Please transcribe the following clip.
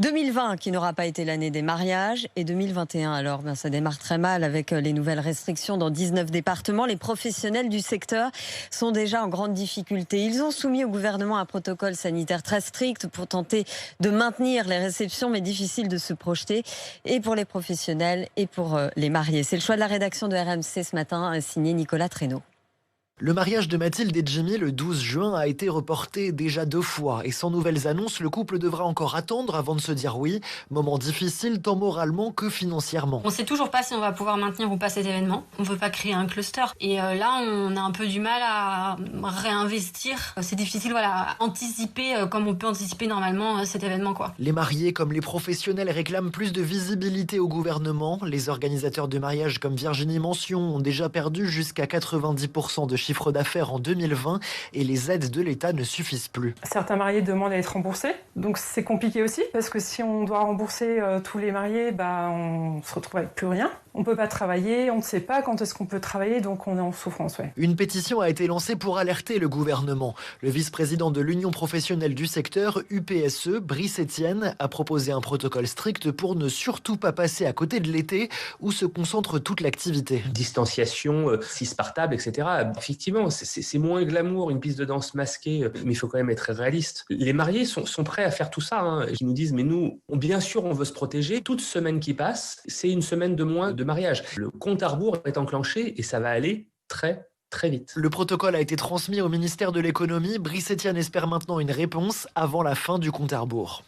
2020 qui n'aura pas été l'année des mariages et 2021 alors ça démarre très mal avec les nouvelles restrictions dans 19 départements. Les professionnels du secteur sont déjà en grande difficulté. Ils ont soumis au gouvernement un protocole sanitaire très strict pour tenter de maintenir les réceptions, mais difficile de se projeter et pour les professionnels et pour les mariés. C'est le choix de la rédaction de RMC ce matin, signé Nicolas Traîneau. Le mariage de Mathilde et Jimmy le 12 juin a été reporté déjà 2 fois et sans nouvelles annonces, le couple devra encore attendre avant de se dire oui. Moment difficile tant moralement que financièrement. On sait toujours pas si on va pouvoir maintenir ou pas cet événement. On veut pas créer un cluster et là on a un peu du mal à réinvestir. C'est difficile à anticiper comme on peut anticiper normalement cet événement quoi. Les mariés comme les professionnels réclament plus de visibilité au gouvernement. Les organisateurs de mariage comme Virginie Mention ont déjà perdu jusqu'à 90% de chiffre d'affaires en 2020 et les aides de l'État ne suffisent plus. Certains mariés demandent à être remboursés, donc c'est compliqué aussi parce que si on doit rembourser tous les mariés, on se retrouve avec plus rien. On ne peut pas travailler, on ne sait pas quand est-ce qu'on peut travailler, donc on est en souffrance. Ouais. Une pétition a été lancée pour alerter le gouvernement. Le vice-président de l'Union professionnelle du secteur, UPSE, Brice Etienne, a proposé un protocole strict pour ne surtout pas passer à côté de l'été où se concentre toute l'activité. Distanciation, 6 par table, etc. Effectivement, c'est moins glamour, une piste de danse masquée, mais il faut quand même être réaliste. Les mariés sont prêts à faire tout ça. Ils nous disent, mais nous, bien sûr, on veut se protéger. Toute semaine qui passe, c'est une semaine de moins de mariage. Le compte à rebours est enclenché et ça va aller très vite. Le protocole a été transmis au ministère de l'économie. Brice Etienne espère maintenant une réponse avant la fin du compte à rebours.